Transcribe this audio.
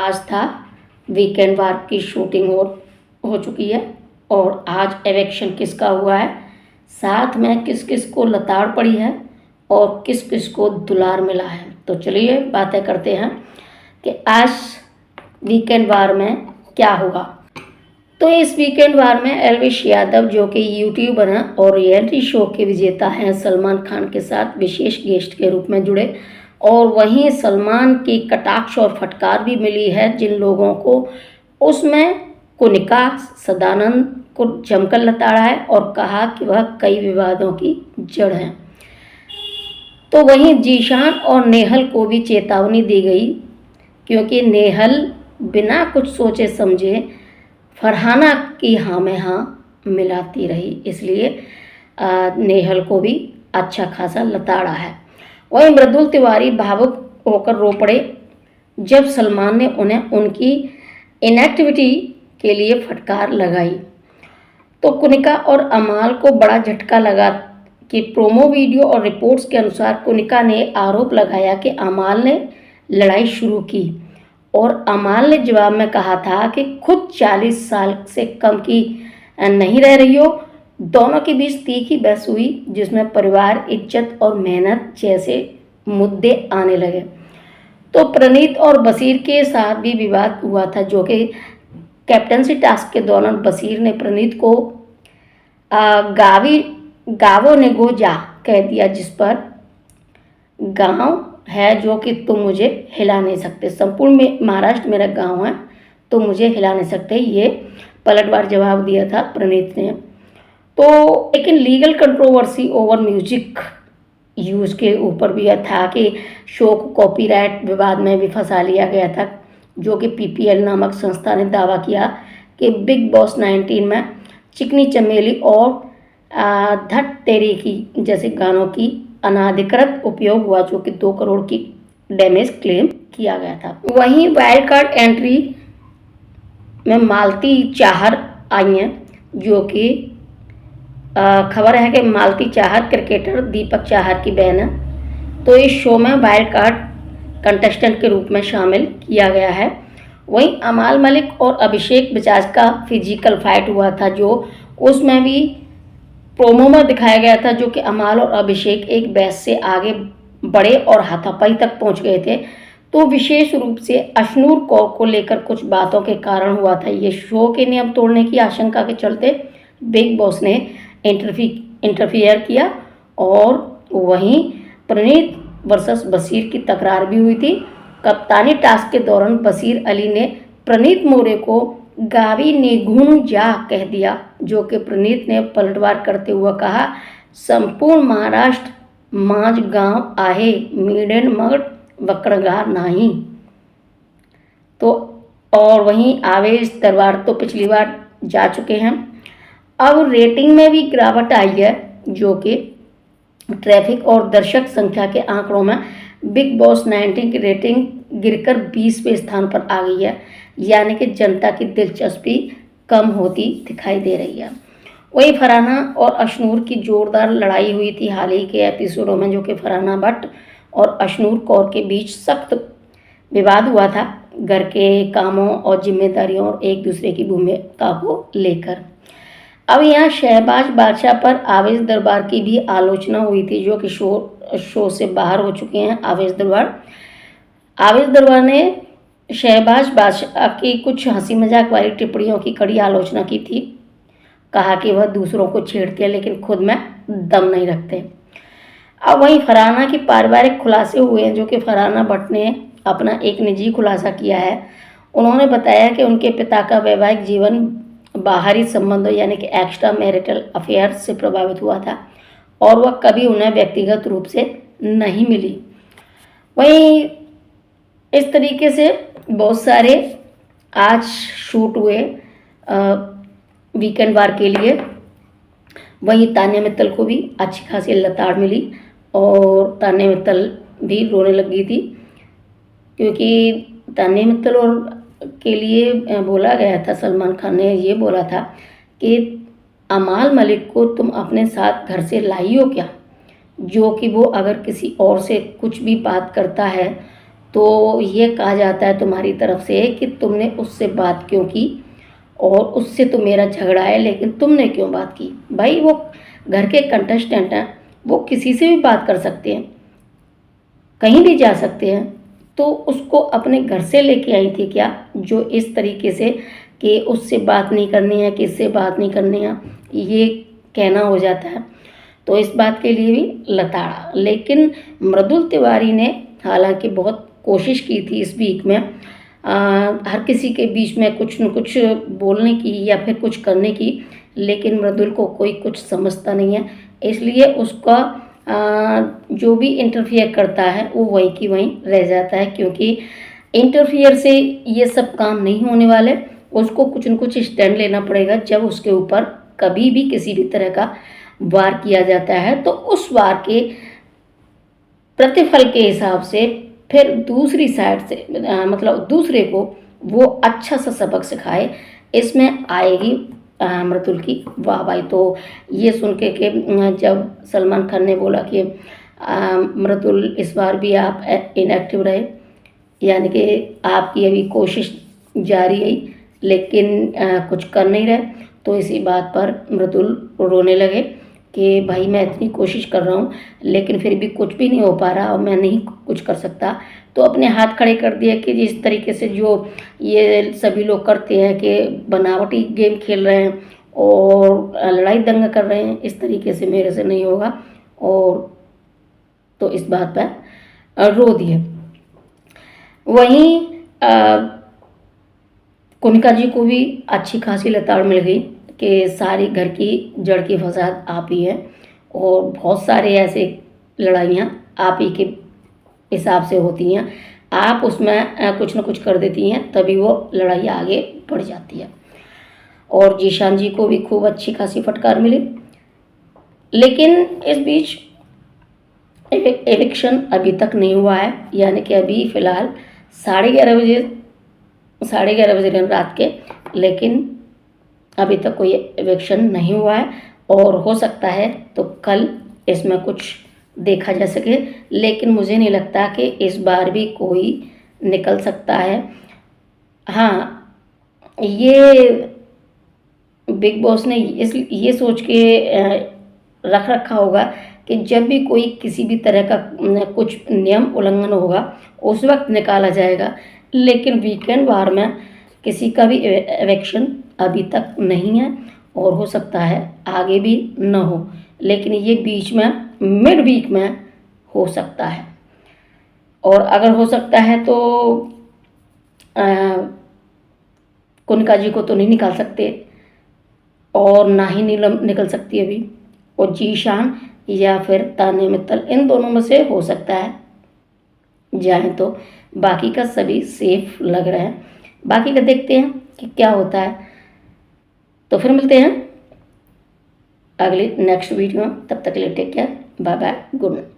आज था वीकेंड वार की शूटिंग हो चुकी है और आज इलेक्शन किसका हुआ है, साथ में किस किस को लताड़ पड़ी है और किस किस को दुलार मिला है। तो चलिए बातें करते हैं कि आज वीकेंड वार में क्या होगा। तो इस वीकेंड वार में एल्विश यादव जो कि यूट्यूबर हैं और रियलिटी शो के विजेता हैं सलमान खान के साथ विशेष गेस्ट के रूप में जुड़े, और वहीं सलमान की कटाक्ष और फटकार भी मिली है जिन लोगों को। उसमें कुनिका सदानंद को जमकर लताड़ा है और कहा कि वह कई विवादों की जड़ हैं। तो वहीं जीशान और नेहल को भी चेतावनी दी गई, क्योंकि नेहल बिना कुछ सोचे समझे फरहाना की हाँ में हाँ मिलाती रही, इसलिए नेहल को भी अच्छा खासा लताड़ा है। वहीं मृदुल तिवारी भावुक होकर रो पड़े जब सलमान ने उन्हें उनकी इनएक्टिविटी के लिए फटकार लगाई। तो कुनिका और अमाल को बड़ा झटका लगा कि प्रोमो वीडियो और रिपोर्ट्स के अनुसार कुनिका ने आरोप लगाया कि अमाल ने लड़ाई शुरू की और अमाल ने जवाब में कहा था कि खुद 40 साल से कम की नहीं रह रही हो। दोनों के बीच तीखी बहस हुई जिसमें परिवार, इज्जत और मेहनत जैसे मुद्दे आने लगे। तो प्रणीत और बशीर के साथ भी विवाद हुआ था, जो कि कैप्टनसी टास्क के दौरान बशीर ने प्रणीत को गावो ने गो जा कह दिया, जिस पर गांव है जो कि तुम मुझे हिला नहीं सकते, संपूर्ण महाराष्ट्र मेरा गांव है, तो मुझे हिला नहीं सकते, ये पलटवार जवाब दिया था प्रणीत ने। तो लेकिन legal controversy over music use के ऊपर भी था कि शो को कॉपीराइट विवाद में भी फंसा लिया गया था, जो कि पीपीएल नामक संस्था ने दावा किया कि बिग बॉस 19 में चिकनी चमेली और धट तेरी की जैसे गानों की अनाधिकृत उपयोग हुआ, जो कि 2 करोड़ की डैमेज क्लेम किया गया था। वहीं वाइल्ड कार्ड एंट्री में मालती चाहर आई हैं, जो कि खबर है कि मालती चाहर क्रिकेटर दीपक चाहर की बहन है। तो इस शो में वाइल्ड कार्ड कंटेस्टेंट के रूप में शामिल किया गया है। वहीं अमाल मलिक और अभिषेक बजाज का फिजिकल फाइट हुआ था, जो उसमें भी प्रोमो में दिखाया गया था, जो कि अमाल और अभिषेक एक बहस से आगे बढ़े और हाथापाई तक पहुंच गए थे। तो विशेष रूप से अशनूर कौर को लेकर कुछ बातों के कारण हुआ था। ये शो के नियम तोड़ने की आशंका के चलते बिग बॉस ने इंटरफियर किया, और वहीं प्रणीत वर्सेस बशीर की तकरार भी हुई थी। कप्तानी टास्क के दौरान बशीर अली ने प्रणीत मोरे को गावी निगुण जा कह दिया, जो कि प्रणीत ने पलटवार करते हुए कहा, संपूर्ण महाराष्ट्र माझ गांव आहे, मीडन मग वक्रगार नहीं। तो और वहीं आवेश दरबार तो पिछली बार जा चुके हैं। अब रेटिंग में भी गिरावट आई है, जो कि ट्रैफिक और दर्शक संख्या के आंकड़ों में बिग बॉस 19 की रेटिंग गिरकर 20वें स्थान पर आ गई है, यानी कि जनता की दिलचस्पी कम होती दिखाई दे रही है। वहीं फरहाना और अशनूर की जोरदार लड़ाई हुई थी हाल ही के एपिसोडों में, जो कि फरहाना भट्ट और अशनूर कौर के बीच सख्त विवाद हुआ था घर के कामों और जिम्मेदारियों और एक दूसरे की भूमिका को लेकर। अब यहाँ शहबाज बादशाह पर आवेश दरबार की भी आलोचना हुई थी, जो कि शो से बाहर हो चुके हैं आवेश दरबार ने शहबाज बादशाह की कुछ हंसी मजाक वाली टिप्पणियों की कड़ी आलोचना की थी। कहा कि वह दूसरों को छेड़ते हैं लेकिन खुद में दम नहीं रखते। अब वहीं फरहाना की पारिवारिक खुलासे हुए हैं, जो कि फरहाना भट्ट ने अपना एक निजी खुलासा किया है। उन्होंने बताया कि उनके पिता का वैवाहिक जीवन बाहरी संबंधों यानी कि एक्स्ट्रा मैरिटल अफेयर से प्रभावित हुआ था और वह कभी उन्हें व्यक्तिगत रूप से नहीं मिली। वहीं इस तरीके से बहुत सारे आज शूट हुए वीकेंड वार के लिए। वहीं तान्या मित्तल को भी अच्छी खासी लताड़ मिली और तान्या मित्तल भी रोने लगी थी, क्योंकि तान्या मित्तल और के लिए बोला गया था, सलमान खान ने ये बोला था कि अमाल मलिक को तुम अपने साथ घर से लाई हो क्या, जो कि वो अगर किसी और से कुछ भी बात करता है तो ये कहा जाता है तुम्हारी तरफ से कि तुमने उससे बात क्यों की, और उससे तो मेरा झगड़ा है लेकिन तुमने क्यों बात की। भाई वो घर के कंटेस्टेंट हैं, वो किसी से भी बात कर सकते हैं, कहीं भी जा सकते हैं। तो उसको अपने घर से लेके आई थी क्या, जो इस तरीके से कि उससे बात नहीं करनी है, किससे बात नहीं करनी है, ये कहना हो जाता है। तो इस बात के लिए भी लताड़ा। लेकिन मृदुल तिवारी ने हालांकि बहुत कोशिश की थी इस वीक में हर किसी के बीच में कुछ न कुछ बोलने की या फिर कुछ करने की, लेकिन मृदुल को कोई कुछ समझता नहीं है। इसलिए उसका जो भी इंटरफियर करता है वो वहीं की वहीं रह जाता है, क्योंकि इंटरफियर से ये सब काम नहीं होने वाले। उसको कुछ न कुछ स्टैंड लेना पड़ेगा। जब उसके ऊपर कभी भी किसी भी तरह का वार किया जाता है तो उस वार के प्रतिफल के हिसाब से फिर दूसरी साइड से मतलब दूसरे को वो अच्छा सा सबक सिखाए, इसमें आएगी मृदुल की वाहवाही। तो ये सुन के कि जब सलमान खान ने बोला कि मृदुल इस बार भी आप इनएक्टिव रहे, यानी कि आपकी अभी कोशिश जारी है लेकिन कुछ कर नहीं रहे, तो इसी बात पर मृदुल रोने लगे कि भाई मैं इतनी कोशिश कर रहा हूँ लेकिन फिर भी कुछ भी नहीं हो पा रहा और मैं नहीं कुछ कर सकता। तो अपने हाथ खड़े कर दिए कि जिस तरीके से जो ये सभी लोग करते हैं कि बनावटी गेम खेल रहे हैं और लड़ाई दंगा कर रहे हैं, इस तरीके से मेरे से नहीं होगा। और तो इस बात पर रो दिए। वहीं कनिका जी को भी अच्छी खासी लताड़ मिल गई कि सारी घर की जड़ की फसाद आप ही है, और बहुत सारे ऐसे लड़ाइयाँ आप ही के हिसाब से होती हैं, आप उसमें कुछ न कुछ कर देती हैं तभी वो लड़ाई आगे बढ़ जाती है। और जीशान जी को भी खूब अच्छी खासी फटकार मिली। लेकिन इस बीच एविक्शन अभी तक नहीं हुआ है, यानी कि अभी फ़िलहाल 11:30 बजे रात के, लेकिन अभी तक कोई एविक्शन नहीं हुआ है। और हो सकता है तो कल इसमें कुछ देखा जा सके, लेकिन मुझे नहीं लगता कि इस बार भी कोई निकल सकता है। हाँ, ये बिग बॉस ने ये सोच के रख रखा होगा कि जब भी कोई किसी भी तरह का कुछ नियम उल्लंघन होगा उस वक्त निकाला जाएगा, लेकिन वीकेंड वार में किसी का भी एविक्शन अभी तक नहीं है और हो सकता है आगे भी न हो, लेकिन ये बीच में मिड वीक में हो सकता है। और अगर हो सकता है तो कनिका जी को तो नहीं निकाल सकते और ना ही नीलम निकल सकती अभी, और जीशान या फिर तान्या मित्तल, इन दोनों में से हो सकता है जाए। तो बाकी का सभी सेफ लग रहा है। बाकी का देखते हैं कि क्या होता है। तो फिर मिलते हैं अगली नेक्स्ट वीडियो में, तब तक के लिए take care, bye bye, good night.